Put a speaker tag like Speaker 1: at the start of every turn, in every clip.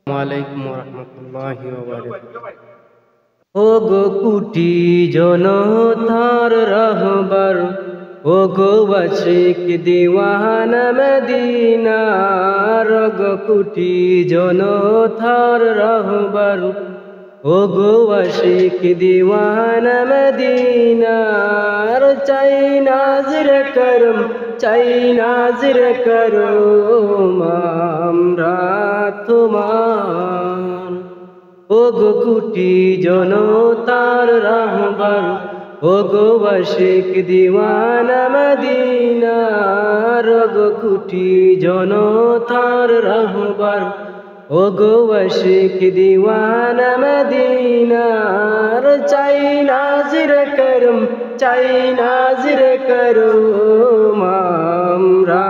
Speaker 1: ওয়ালাইকুম রহমতুল্লাহি ওয়া বারাকাতুহু। ও গো কুটি জনতার রাহবার, ও গো আশিক দিওয়ানা মদিনার, গো কুটি জনতার রাহবার, ও গো আশিক দিওয়ানা মদিনার। চাই নাজির করম, চাই নাজির করম আমরা তোমার। ও গো কুটি জনতার রাহবার, ও গো আশিক দিওয়ানা মদিনার, গো কুটি জনতার রাহবার, ও গো আশিক দিওয়ানা মদিনার। চাই নাজির করম, চাই নাজির করম আমরা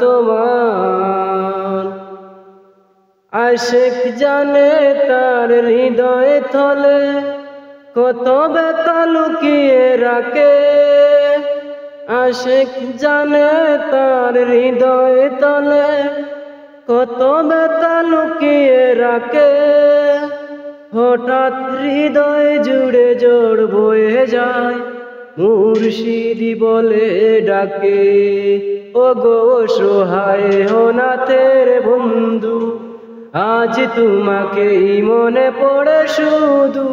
Speaker 1: তোমার। আশিক জানে তার হৃদয় থলে, কত ব্যথা লুকিয়ে রাখে। আশিক জানে তার হৃদয় তলে, কত ব্যথা লুকিয়ে রাখে। হঠাৎ হৃদয় জুড়ে জোর বয়ে যায়, মুর্শিদি বলে ডাকে। ও গো সহায় অনাথের বন্ধু, আজ তোমাকে মনে পড়ে শুধু।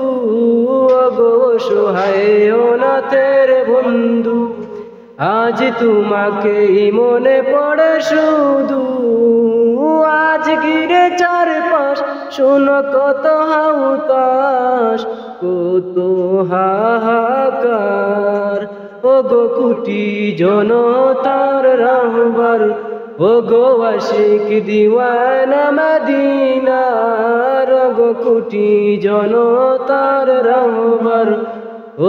Speaker 1: ও গো সহায় অনাথের বন্ধু, আজ তোমাকে মনে পড়ে শুধু। আজ ঘিরে চারপাশ শোনো কত হাউতাস, কত হাহাকার। ও গো কুটি জনতার রাহবার, ও গো আশিক দিওয়ানা মদিনার, গো কুটি জনতার রাহবার,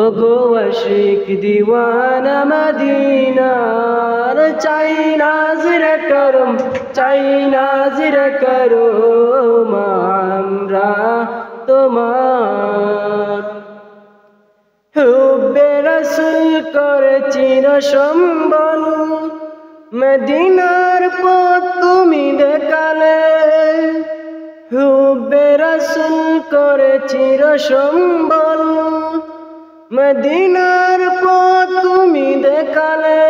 Speaker 1: ও গো আশিক দিওয়ানা মদিনার। চাই নাজির করম, চাই নাজির করম আমরা তোমার। হুব্বে রাসূল করে চির সম্বল, মদিনার পথ তুমি দেখালে। হুব্বে রাসূল করে চির সম্বল, মদিনার পথ তুমি দেখালে।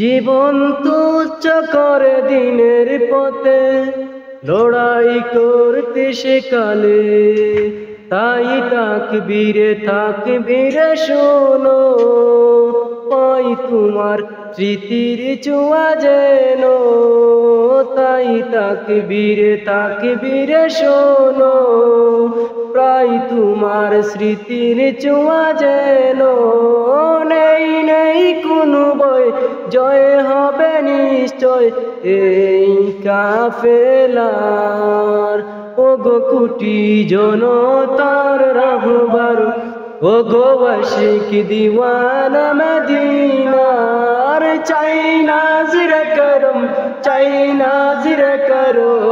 Speaker 1: জীবন তুচ্ছ করে দিনের পথে লড়াই করতে শেখালে। তাই তাকবীরে তাকবীরে শোনো, পাই তোমার স্মৃতির ছোঁয়া যেন। তাই তাকবীরে তাকবীরে শোনো, প্রায় তোমার স্মৃতির ছোঁয়া যেন। নেই নেই কোনো ভয়, জয় হবে নিশ্চয় এই কাফেলার। ও গো কুটি জনতার রাহবার, ও গো আশিক দিওয়ানা মদিনার। চাই নাজির করম, চাই নাজির করম